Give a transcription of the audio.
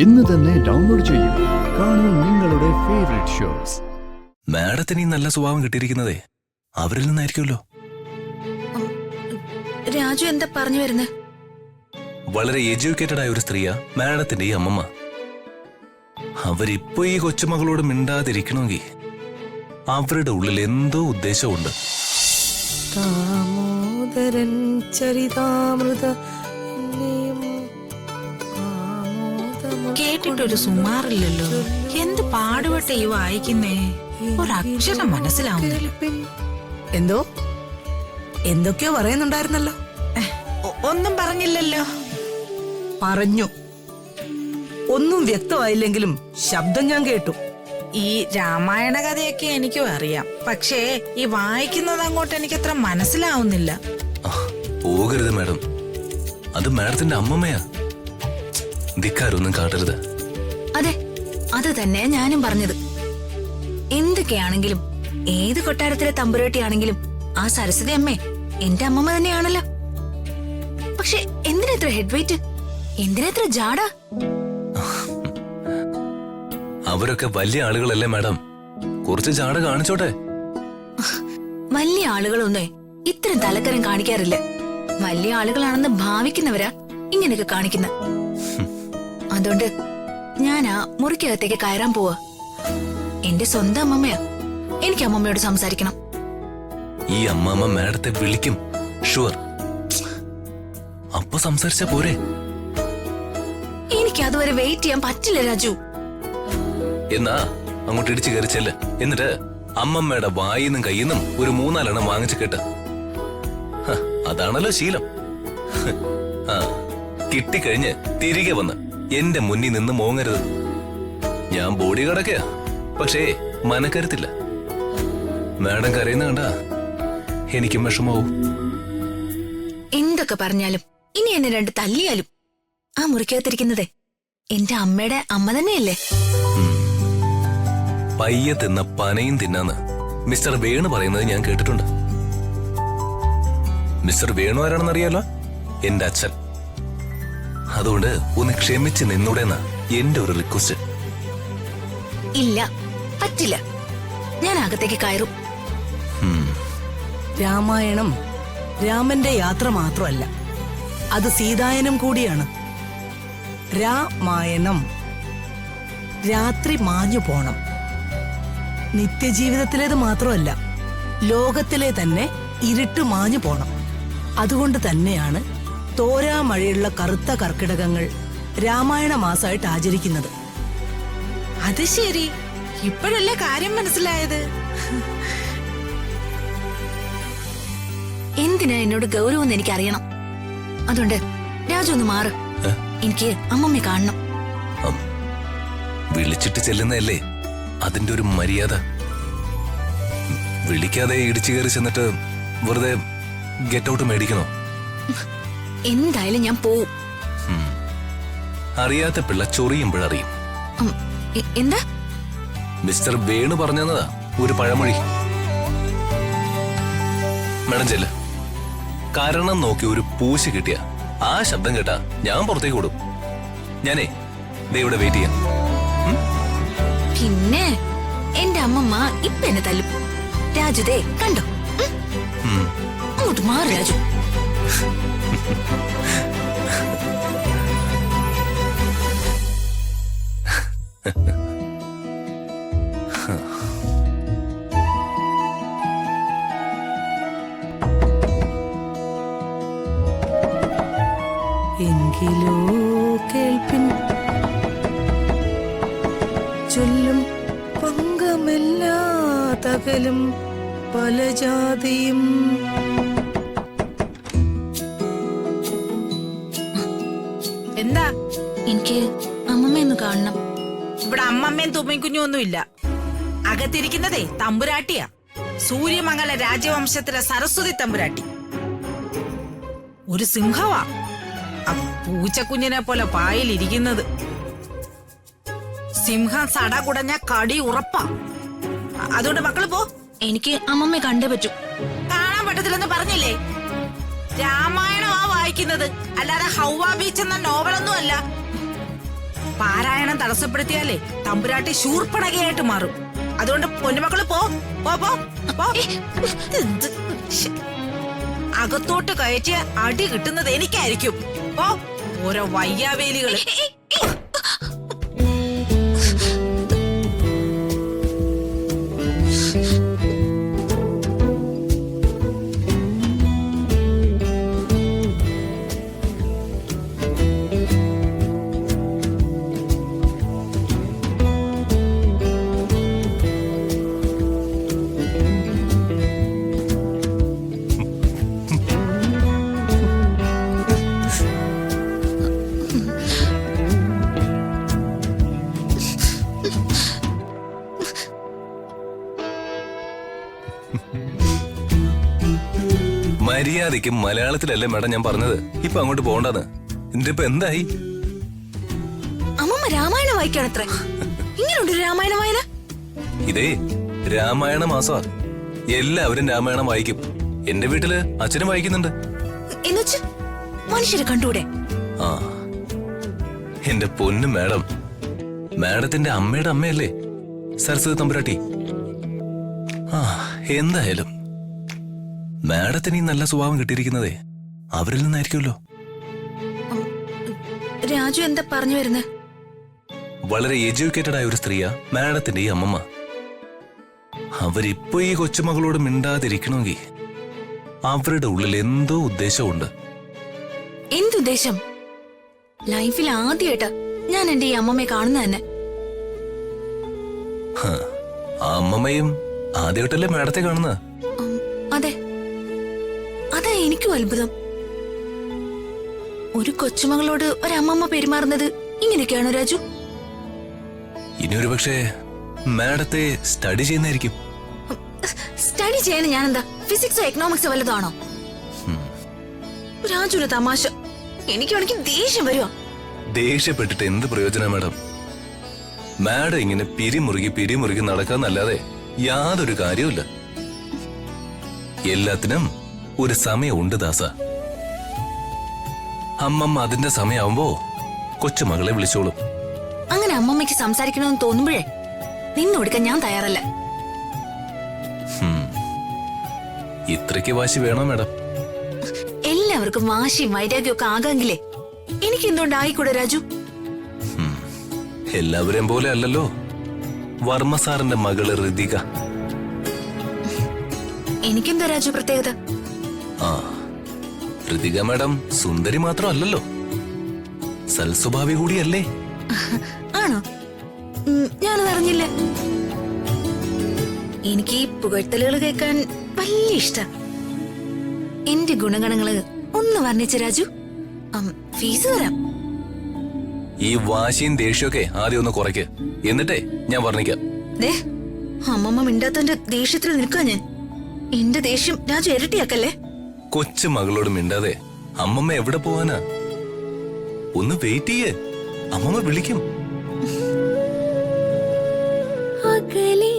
ഇന്ന് തന്നെ ഡൗൺലോഡ് ചെയ്യൂ. കാണൂ നിങ്ങളുടെ ഫേവറേറ്റ് ഷോസ്. മാഡത്തിന് ഈ നല്ല സ്വഭാവം കിട്ടിയിരിക്കുന്നതേ അവരിൽ നിന്നായിരിക്കുമല്ലോ. രാജു എന്താ പറഞ്ഞു വരുന്നത്? വളരെ എഡ്യൂക്കേറ്റഡ് ആയ ഒരു സ്ത്രീയാ മാഡത്തിന്റെ ഈ അമ്മമ്മ. അവരിപ്പോ ഈ കൊച്ചുമകളോട് മിണ്ടാതിരിക്കണമെങ്കിൽ അവരുടെ ഉള്ളിൽ എന്തോ ഉദ്ദേശമുണ്ട്. ദാമോദരൻ ചരിതാമൃത കേട്ടിട്ടൊരു സുമാറില്ലല്ലോ. എന്ത് പാടുപെട്ട ഈ വായിക്കുന്നേ, ഒരക്ഷരം മനസ്സിലാവുന്നില്ല. എന്തോ എന്തൊക്കെയോ പറയുന്നുണ്ടായിരുന്നല്ലോ. ഒന്നും പറഞ്ഞില്ലല്ലോ. പറഞ്ഞു. ഒന്നും വ്യക്തമായില്ലെങ്കിലും ശബ്ദം ഞാൻ കേട്ടു. ഈ രാമായണ കഥയൊക്കെ എനിക്കും അറിയാം, പക്ഷേ ഈ വായിക്കുന്നത് അങ്ങോട്ട് എനിക്കത്ര മനസ്സിലാവുന്നില്ല. പോകരുത് മാഡം, അത് മാഡത്തിന്റെ അമ്മമ്മയാ. ധിക്കാരൊന്നും കാട്ടരുത്. അതെ, അത് തന്നെ ഞാനും പറഞ്ഞത്. എന്തൊക്കെയാണെങ്കിലും ഏത് കൊട്ടാരത്തിലെ തമ്പുരാട്ടിയാണെങ്കിലും ആ സരസ്വതി അമ്മേ എന്റെ അമ്മമ്മ തന്നെയാണല്ലോ. പക്ഷെ എന്തിനെത്ര ഹെഡ് വെയിറ്റ്, എന്തിനെത്ര ജാട? അവരൊക്കെ വലിയ ആളുകളല്ലേ മാഡം, കുറച്ച് ജാട കാണിച്ചോട്ടെ. വലിയ ആളുകളൊന്നേ ഇത്തരം തലക്കരം കാണിക്കാറില്ല. വലിയ ആളുകളാണെന്ന് ഭാവിക്കുന്നവരാ ഇങ്ങനെയൊക്കെ കാണിക്കുന്ന. അതുകൊണ്ട് ഞാൻ ആ മുറിക്കകത്തേക്ക് കയറാൻ പോവാ. എന്റെ സ്വന്തം അമ്മമ്മയാ, എനിക്ക് അമ്മമ്മയോട് സംസാരിക്കണം. ഈ അമ്മാമ്മ മാഡത്തെ വിളിക്കും, ഷുവർ. അപ്പൊ സംസാരിച്ചാ പോരെ? എനിക്ക് അതുവരെ വെയിറ്റ് ചെയ്യാൻ പറ്റില്ല രാജു. എന്നാ അങ്ങോട്ട് ഇടിച്ചു കയറിച്ചല്ല, എന്നിട്ട് അമ്മമ്മയുടെ വായിന്നും കയ്യിന്നും ഒരു 3-4 വാങ്ങിച്ചു കേട്ട്. അതാണല്ലോ ശീലം. കിട്ടിക്കഴിഞ്ഞ് തിരികെ വന്ന് എന്റെ മുന്നിൽ നിന്ന് മോങ്ങരുത്. ഞാൻ ബോഡി കടക്കയാ, പക്ഷേ മനക്കരുത്തില്ല. മാഡം കരയുന്ന കണ്ടാ എനിക്കും വിഷമാവും. എന്തൊക്കെ പറഞ്ഞാലും ഇനി എന്നെ 2 തല്ലിയാലും ആ മുറിക്കകത്തിരിക്കുന്നതേ എന്റെ അമ്മയുടെ അമ്മ തന്നെയല്ലേ. പയ്യെ തിന്ന പനയും തിന്നാന്ന് മിസ്റ്റർ വേണു പറയുന്നത് ഞാൻ കേട്ടിട്ടുണ്ട്. മിസ്റ്റർ വേണു ആരാണെന്നറിയാലോ? എന്റെ അച്ഛൻ. അതുകൊണ്ട് ഒന്ന് ക്ഷമിച്ച് നിന്നൂടെന്നാ എന്റെ ഒരു റിക്വസ്റ്റ്. ഇല്ല, പറ്റില്ല. ഞാൻ അകത്തേക്ക് കയറും. രാമായണം രാമന്റെ യാത്ര മാത്രമല്ല, അത് സീതായനം കൂടിയാണ്. രാമായണം രാത്രി മാഞ്ഞു പോണം. നിത്യജീവിതത്തിലേത് മാത്രമല്ല, ലോകത്തിലെ തന്നെ ഇരുട്ട് മാഞ്ഞു പോണം. അതുകൊണ്ട് തന്നെയാണ് തോരാമഴയുള്ള കറുത്ത കർക്കിടകങ്ങൾ രാമായണ മാസമായിട്ട് ആചരിക്കുന്നത്. അത് ശരി, ഇപ്പോഴല്ലേ കാര്യം മനസ്സിലായത്. എന്തിനാ എന്നോട് ഗൗരവം എന്ന് എനിക്കറിയണം. അതുകൊണ്ട് രാജു ഒന്ന് മാറ്, എനിക്ക് അമ്മമ്മയെ കാണണം. വിളിച്ചിട്ട് ചെല്ലുന്നതല്ലേ അതിന്റെ ഒരു മര്യാദ. വിളിക്കാതെ ഇടിച്ചു കയറി ചെന്നിട്ട് വെറുതെ ഗെറ്റ് ഔട്ട് മേടിക്കണോ? എന്തായാലും ഞാൻ പോവും. അറിയാത്ത പിള്ള ചൊറിയുമ്പോഴറിയും. എന്താ മിസ്റ്റർ വേണു പറഞ്ഞതാ ഒരു പഴമൊഴി. മേഡം ചെല്ല. കാരണം നോക്കി ഒരു പൂശി കിട്ടിയ ആ ശബ്ദം കേട്ടാ ഞാൻ പുറത്തേക്ക് ഓടും. ഞാനേ ദേ ഇവിടെ വെയിറ്റ് ചെയ്യാം. പിന്നെ എന്റെ അമ്മമ്മ ഇപ്പൊ എന്നെ തല്ലും. രാജുദേ കണ്ടോ? അങ്ങോട്ട് മാറി രാജു. എങ്കിലോ കേൾപ്പിൻ ചൊല്ലും പങ്കമില്ലാതകലും പല ജാതിയും. എന്താ? എനിക്ക് അമ്മമ്മയൊന്ന് കാണണം. ഇവിടെ അമ്മമ്മയും തുമ്മിക്കുഞ്ഞും ഒന്നുമില്ല. അകത്തിരിക്കുന്നതേ തമ്പുരാട്ടിയാ, സൂര്യമംഗല രാജവംശത്തിലെ സരസ്വതി തമ്പുരാട്ടി. ഒരു സിംഹവാ, പൂച്ചക്കുഞ്ഞിനെ പോലെ പായിലിരിക്കുന്നത്. സിംഹം സട കുടഞ്ഞ കടി ഉറപ്പാ. അതുകൊണ്ട് മക്കള് പോ. എനിക്ക് അമ്മമ്മയെ കണ്ടേ പറ്റൂ. കാണാൻ പറ്റത്തില്ലെന്ന് പറഞ്ഞില്ലേ? രാമായണമാ വായിക്കുന്നത്, അല്ലാതെ ഹൗവ ബീച്ച് എന്ന നോവലൊന്നും അല്ല. പാരായണം തടസ്സപ്പെടുത്തിയാലേ തമ്പുരാട്ടി ശൂർപ്പണകയായിട്ട് മാറും. അതുകൊണ്ട് പൊന്നുമക്കള് പോ പോ പോ പോ. ഇതെന്ത് ശ്ശെ. അകത്തോട്ട് കയറ്റിയ അടി കിട്ടുന്നത് എനിക്കായിരിക്കും. പോ, ഓരോ വയ്യാവേലികള്. മര്യാദയ്ക്ക് മലയാളത്തിലല്ലേ മേഡം ഞാൻ പറഞ്ഞത്. ഇപ്പൊ അങ്ങോട്ട് പോകണ്ടെന്ന്. ഇതിന്റെ ഇപ്പൊ എന്തായി? അമ്മമ്മ രാമായണം വായിക്കാണത്രേ. ഇങ്ങനെയുണ്ട് രാമായണ വായന. ഇതേ രാമായണ മാസമാ. എല്ലാവരും രാമായണം വായിക്കും. എന്റെ വീട്ടില് അച്ഛനും വായിക്കുന്നുണ്ട്. എന്നുവെച്ച് മനുഷ്യരെ കണ്ടൂടെ? ആ, എന്റെ പൊന്നു മേഡം, മേഡത്തിന്റെ അമ്മയുടെ അമ്മയല്ലേ സരസ്വതി തമ്പുരാട്ടി. ആ, എന്തായാലും മാഡത്തിന് ഈ നല്ല സ്വഭാവം കിട്ടിയിരിക്കുന്നതേ അവരിൽ നിന്നായിരിക്കുമല്ലോ. രാജു എന്താ പറഞ്ഞു വരുന്നത്? വളരെ എഡ്യൂക്കേറ്റഡ് ആയ ഒരു സ്ത്രീയാ മാഡത്തിന്റെ ഈ അമ്മമ്മ. അവരിപ്പോ ഈ കൊച്ചുമകളോട് മിണ്ടാതിരിക്കണമെങ്കിൽ അവരുടെ ഉള്ളിൽ എന്തോ ഉദ്ദേശമുണ്ട്. എന്തുദ്ദേശം? ലൈഫിൽ ആദ്യമായിട്ടാ ഞാൻ എന്റെ ഈ അമ്മമ്മയെ കാണുന്ന തന്നെ. ആ അമ്മമ്മയും ആദ്യമായിട്ടല്ലേ മാഡത്തെ കാണുന്നത്? അതെ, അതാ എനിക്കും അത്ഭുതം. ഒരു കൊച്ചുമകളോട് ഒരമ്മമ്മ പെരുമാറുന്നത് ഇങ്ങനെയൊക്കെയാണോ രാജു? ഇനി ഒരു പക്ഷേ മാഡത്തെ സ്റ്റഡി ചെയ്യുന്നതായിരിക്കും. സ്റ്റഡി ചെയ്യാൻ ഞാനെന്താ ഫിസിക്സോ എക്കണോമിക്സോ വല്ലതാണോ? രാജുവിന് തമാശ. എനിക്ക് ദേഷ്യം വരുവാ. ദേഷ്യപ്പെട്ടിട്ട് എന്ത് പ്രയോജനം മാഡം? മാഡം ഇങ്ങനെ പിരിമുറുകി നടക്കാന്നല്ലാതെ യാതൊരു കാര്യവുമില്ല. എല്ലാത്തിനും ഒരു സമയമുണ്ട് ദാസ. അമ്മമ്മ അതിന്റെ സമയമാവുമ്പോ കൊച്ചുമകളെ വിളിച്ചോളും. അങ്ങനെ അമ്മമ്മയ്ക്ക് സംസാരിക്കണമെന്ന് തോന്നുമ്പോഴേ നിന്ന് കൊടുക്കാൻ ഞാൻ തയ്യാറല്ല. ഇത്രയ്ക്ക് വാശി വേണോ മാഡം? എല്ലാവർക്കും വാശിയും വൈരാഗ്യവും ഒക്കെ ആകാമെങ്കിലേ എനിക്ക് എന്തുകൊണ്ട് ആയിക്കൂടെ രാജു? എല്ലാവരെയും പോലെ അല്ലല്ലോ വർമ്മ സാറിന്റെ മകള് ഋതിക. എനിക്കെന്താ രാജു പ്രത്യേകത? ആ, ഋതിക മാഡം സുന്ദരി മാത്രമല്ലല്ലോ, സൽസ്വഭാവി കൂടിയല്ലേ? ആണോ? ഞാനത് അറിഞ്ഞില്ല. എനിക്ക് ഈ പുകഴ്ത്തലുകൾ കേൾക്കാൻ വലിയ ഇഷ്ടം. എന്റെ ഗുണഗണങ്ങള് ഒന്ന് വർണ്ണിച്ച രാജു, ഫീസ് തരാം. ഈ വാശിയും ദേഷ്യമൊക്കെ ആദ്യം ഒന്ന് കുറയ്ക്ക്, എന്നിട്ടേ ഞാൻ വർണ്ണിക്കാം. ദേ, അമ്മമ്മ മിണ്ടാത്തന്റെ ദേഷ്യത്തിൽ നിൽക്കാ ഞാൻ. എന്റെ ദേഷ്യം രാജു ഇരട്ടിയാക്കല്ലേ? കൊച്ചു മകളോട് മിണ്ടാതെ അമ്മമ്മ എവിടെ പോവാനാ? ഒന്ന് വെയിറ്റ് ചെയ്യേ, അമ്മമ്മ വിളിക്കും. അകലേ